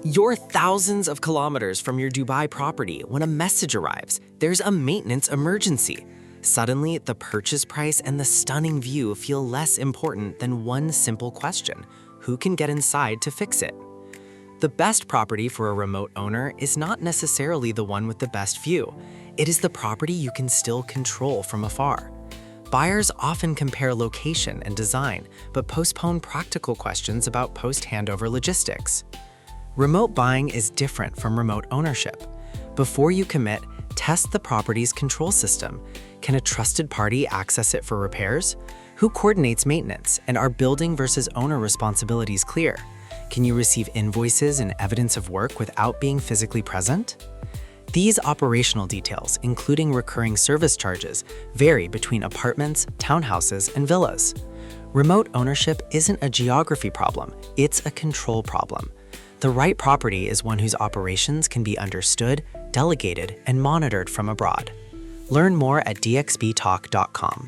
You're thousands of kilometers from your Dubai property when a message arrives. There's a maintenance emergency. Suddenly, the purchase price and the stunning view feel less important than one simple question: who can get inside to fix it? The best property for a remote owner is not necessarily the one with the best view. It is the property you can still control from afar. Buyers often compare location and design, but postpone practical questions about post-handover logistics. Remote buying is different from remote ownership. Before you commit, test the property's control system. Can a trusted party access it for repairs? Who coordinates maintenance, and are building versus owner responsibilities clear? Can you receive invoices and evidence of work without being physically present? These operational details, including recurring service charges, vary between apartments, townhouses, and villas. Remote ownership isn't a geography problem, it's a control problem. The right property is one whose operations can be understood, delegated, and monitored from abroad. Learn more at DXBTOK.com.